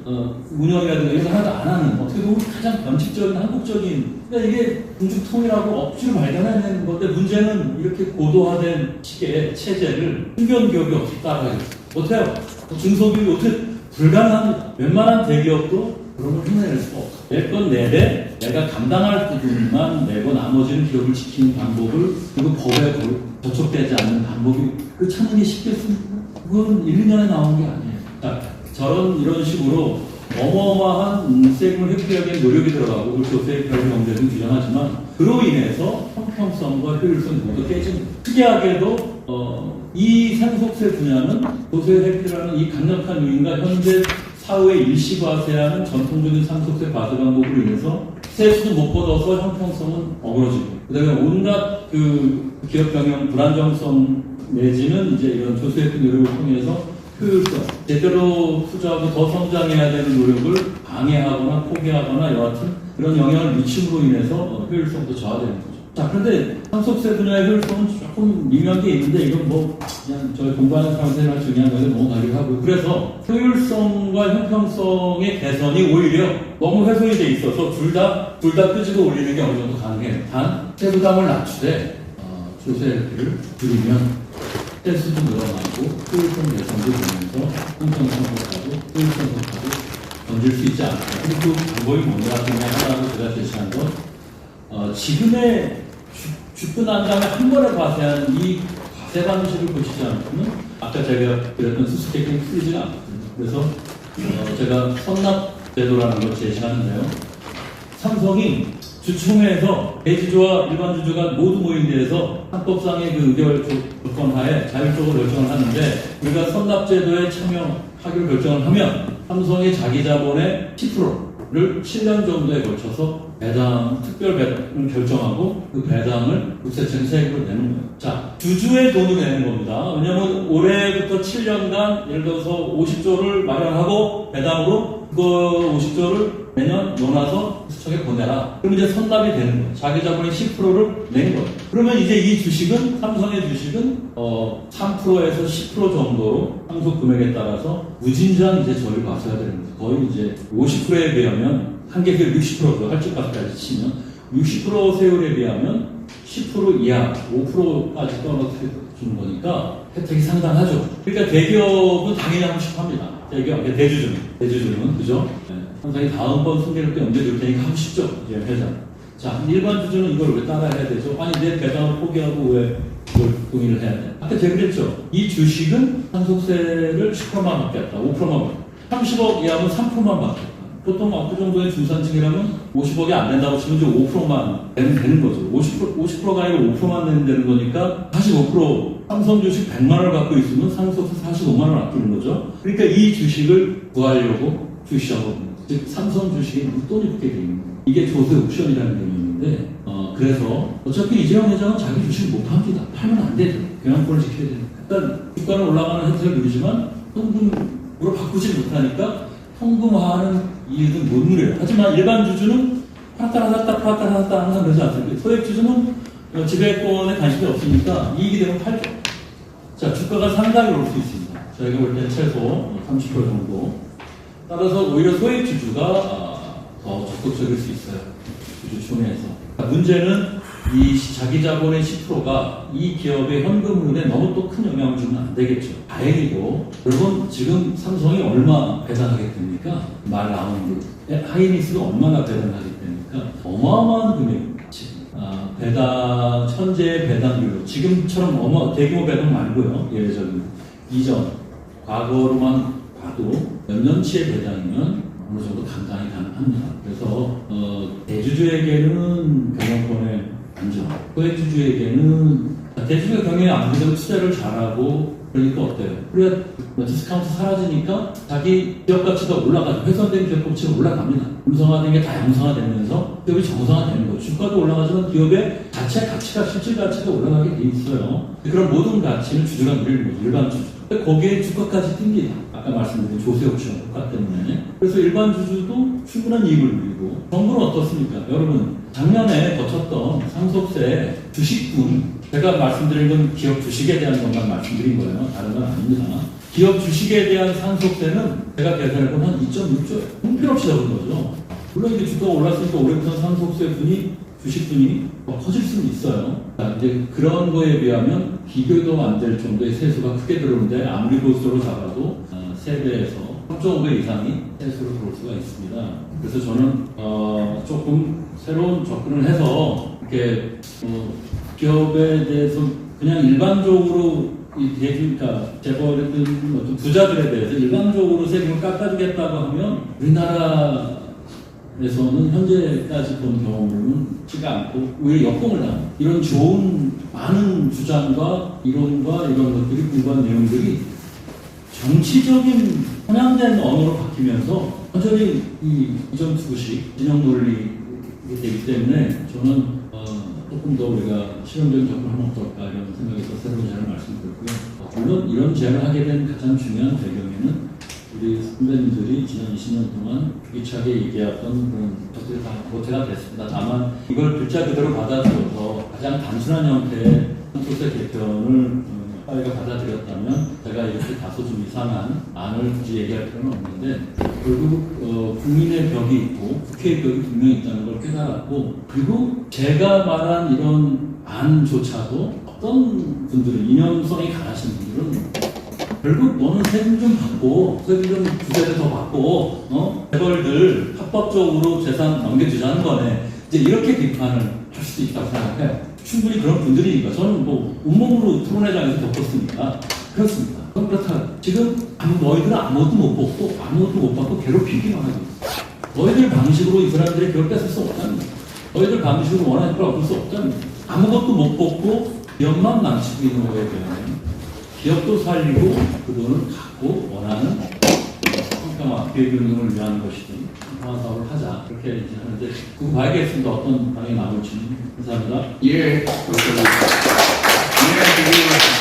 운영이라든가 이런 거 하나도 안 하는, 어떻게 보면 가장 원칙적인 한국적인, 그러니까 이게 군주통일하고 억지로 발견해내는 건데, 문제는 이렇게 고도화된 식의 체제를 중견 기업이 어떻게 따라가겠어요? 어때요? 중소기업이 어떻게 불가능합니다. 웬만한 대기업도 그런 걸 흉내낼 수가 없어. 내 건 내래, 내가 감당할 부분만 내고 나머지는 기업을 지키는 방법을, 그리고 법에 저촉되지 않는 방법이 그 찾는 게 쉽겠습니까? 그건 1, 2년에 나온 게 아니에요. 자, 이런 식으로 어마어마한 세금을 회피하기 위한 노력이 들어가고, 그리고 조세 회피하기 경제는 규정하지만, 그로 인해서 형평성과 효율성 모두 깨집니다. 특이하게도 이 상속세 분야는 조세 회피라는 이 강력한 요인과 현재 사후에 일시과세하는 전통적인 상속세 과세 방법으로 인해서 세수도 못 걷어서 형평성은 어그러지고, 그 다음에 온갖 그 기업 경영 불안정성 내지는 이제 이런 조세 회피 노력을 통해서 효율성, 제대로 투자하고 더 성장해야 되는 노력을 방해하거나 포기하거나 여하튼 그런 영향을 미침으로 인해서 효율성도 저하되는 거죠. 자, 그런데 상속세 분야의 효율성은 조금 미묘한 게 있는데, 이건 뭐 그냥 저희 공부하는 사람들이나 중요한 거에 넘어가기로 하고요. 그래서 효율성과 형평성의 개선이 오히려 너무 훼손이 돼 있어서 둘 다 끄집어 올리는 게 어느 정도 가능해요. 단 세부담을 낮추되 조세를 줄이면 세수도 늘어나고 효율성 개선도 되면서 형평성도 효율성도 던질 수 있지 않을까. 그리고 그 방법이 뭔가 하나로 제가 제시한 건 지금의 죽고 난 다음에 한 번에 과세한 이 과세 방식을 보시지 않으면 아까 제가 드렸던 수수께끼는 풀리지가 않거든요. 그래서 제가 선납 제도라는 걸 제시하는데요. 삼성이 주총회에서 대주주와 일반 주주가 모두 모인 데에서 합법상의 그 의결 조건 하에 자율적으로 결정을 하는데, 우리가 선납제도에 참여하기로 결정을 하면 삼성의 자기 자본의 10%를 7년 정도에 걸쳐서 특별 배당을 결정하고 그 배당을 국세청 세금으로 내는 거예요. 자, 주주의 돈을 내는 겁니다. 왜냐면 올해부터 7년간 예를 들어서 50조를 마련하고 배당으로 그 50조를 매년 넣어놔서 국세청에 보내라. 그럼 이제 선납이 되는 거예요. 자기 자본의 10%를 내는 거예요. 그러면 이제 이 주식은, 삼성의 주식은 3%에서 10% 정도로 상속 금액에 따라서 무진장 이제 저를 과세가 되는 거예요. 거의 이제 50%에 비하면 한계를 60% 할증값까지 치면 60% 세율에 비하면 10% 이하 5%까지 떨어뜨리는 거니까 혜택이 상당하죠. 그러니까 대기업은 당연히 하고 싶어 합니다. 대주주는 그죠? 네. 삼성이 다음번 승계를 때 언제 줄 테니까 하고 싶죠. 이제 회장. 자, 일반 주주는 이걸 왜 따라야 되죠? 아니, 내 배당을 포기하고 왜 그걸 동의를 해야 돼? 아까 제가 그랬죠. 이 주식은 상속세를 10%만 받겠다. 5%만 받겠다. 30억 이하면 3%만 받겠다. 보통 그 정도의 중산층이라면 50억이 안 된다고 치면 이제 5%만 되는 거죠. 50%가 아니라 5%만 되는 거니까 45% 삼성 주식 100만 원을 갖고 있으면 상속세 45만 원 아끼는 거죠. 그러니까 이 주식을 구하려고 주식하고 즉 삼성 주식에 돈이 붙게 돼 있는 거예요. 이게 조세 옵션이라는 게 있는데 그래서 어차피 이재용 회장은 자기 주식을 못 팝니다. 팔면 안 되죠. 경영권을 지켜야 되니까. 일단 주가는 올라가는 혜택을 누리지만 현금으로 바꾸지 못하니까 현금화하는 이익은 못 누려요. 하지만 일반 주주는 팔았다 항상 그러지 않습니까? 소액 주주는 지배권에 관심이 없으니까 이익이 되면 팔죠. 자, 주가가 상당히 오를 수 있습니다. 저희가 볼 때는 최소 30% 정도. 따라서 오히려 소액 주주가 더 적극적일 수 있어요. 주주총회에서. 문제는 이 자기 자본의 10%가 이 기업의 현금흐름에 너무 또 큰 영향을 주면 안 되겠죠. 다행히도 여러분 지금 삼성이 얼마 배당하게 됩니까? 말 나오는 게 하이닉스가 얼마나 배당하게 됩니까? 어마어마한 금액입니다. 배당 현재 배당률로 지금처럼 대규모 배당 말고요. 예외적인 이전 과거로만 봐도 몇 년치의 배당이면 어느 정도 감당이 가능합니다. 그래서 대주주에게는 경영권의 안정, 소액주주에게는 대주주가 경영에 안 되면 투자를 잘하고 그러니까 어때요? 그래야 디스카운트 사라지니까 자기 기업 가치가 올라가죠. 훼손된 기업 가치가 올라갑니다. 음성화된 게 다 양성화되면서 기업이 정상화되는 거죠. 주가도 올라가지만 기업의 자체 가치가 실질 가치가 올라가게 돼 있어요. 그런 모든 가치는 주주가 누리는 거죠. 일반 주주. 거기에 주가까지 튕기다. 아까 말씀드린 조세 옵션 효과 때문에. 그래서 일반 주주도 충분한 이익을 누리고 정부는 어떻습니까? 여러분 작년에 거쳤던 상속세 주식분 제가 말씀드린 건 기업 주식에 대한 것만 말씀드린 거예요. 다른 건 아닙니다. 기업 주식에 대한 상속세는 제가 계산해보면 한 2.6조예요. 형편없이 잡은 거죠. 물론 이게 주가가 올랐으니까 올해부터 상속세분이 주식분이 더 커질 수는 있어요. 이제 그런 거에 비하면 비교도 안 될 정도의 세수가 크게 들어오는데 아무리 보수로 잡아도 3배에서 3.5배 이상이 세수로 들어올 수가 있습니다. 그래서 저는 조금 새로운 접근을 해서 이렇게 기업에 대해서 그냥 일반적으로 그러니까 재벌이든 어떤 부자들에 대해서 일반적으로 세금을 깎아주겠다고 하면 우리나라에서는 현재까지 본 경험으로는 쉽지가 않고 오히려 역공을 하는 이런 좋은 많은 주장과 이론과 이런 것들이 공부한 내용들이 정치적인 편향된 언어로 바뀌면서 완전히 이 이전 투구식 진영 논리가 되기 때문에 저는 조금 더 우리가 실용적인 접근을 하면 어떨까 이런 생각에서 새로운 제안을 말씀드렸고요. 물론 이런 제안을 하게 된 가장 중요한 배경에는 우리 선배님들이 지난 20년 동안 주기차게 얘기했던 그런 것들이 다 고체가 됐습니다. 다만 이걸 글자 그대로 받아들여서 가장 단순한 형태의 상속세 개편을 사회가 받아들였다면 제가 이렇게 다소 좀 이상한 안을 굳이 얘기할 필요는 없는데 결국 국민의 벽이 있고 국회의 벽이 분명히 있다는 걸 깨달았고 그리고 제가 말한 이런 안조차도 어떤 분들은 이념성이 강하신 분들은 결국 너는 세금 좀 받고 세금 좀 두세 배 더 받고 재벌들 합법적으로 재산 넘겨주자는 거네 이제 이렇게 비판을 할 수도 있다고 생각해요. 충분히 그런 분들이니까 저는 뭐 온몸으로 토론회장에서 겪었으니까 그렇습니다. 그럼 그렇다. 지금 너희들은 아무것도 못 뽑고 아무것도 못 받고 괴롭히기만 하고 너희들 방식으로 이 사람들의 기업 뺏을 수 없답니다. 너희들 방식으로 원하는 걸 얻을 수 없답니다. 아무것도 못 뽑고 기업만 망치고 있는 거에 대한 기업도 살리고 그 돈을 갖고 원하는 평평화 기업운동을 위한 것이든 평평화 사업을 하자 그렇게 이제 하는데 그거 봐야겠습니다. 어떤 방향이 나올지는. 감사합니다. 예, 감사합니다. 예,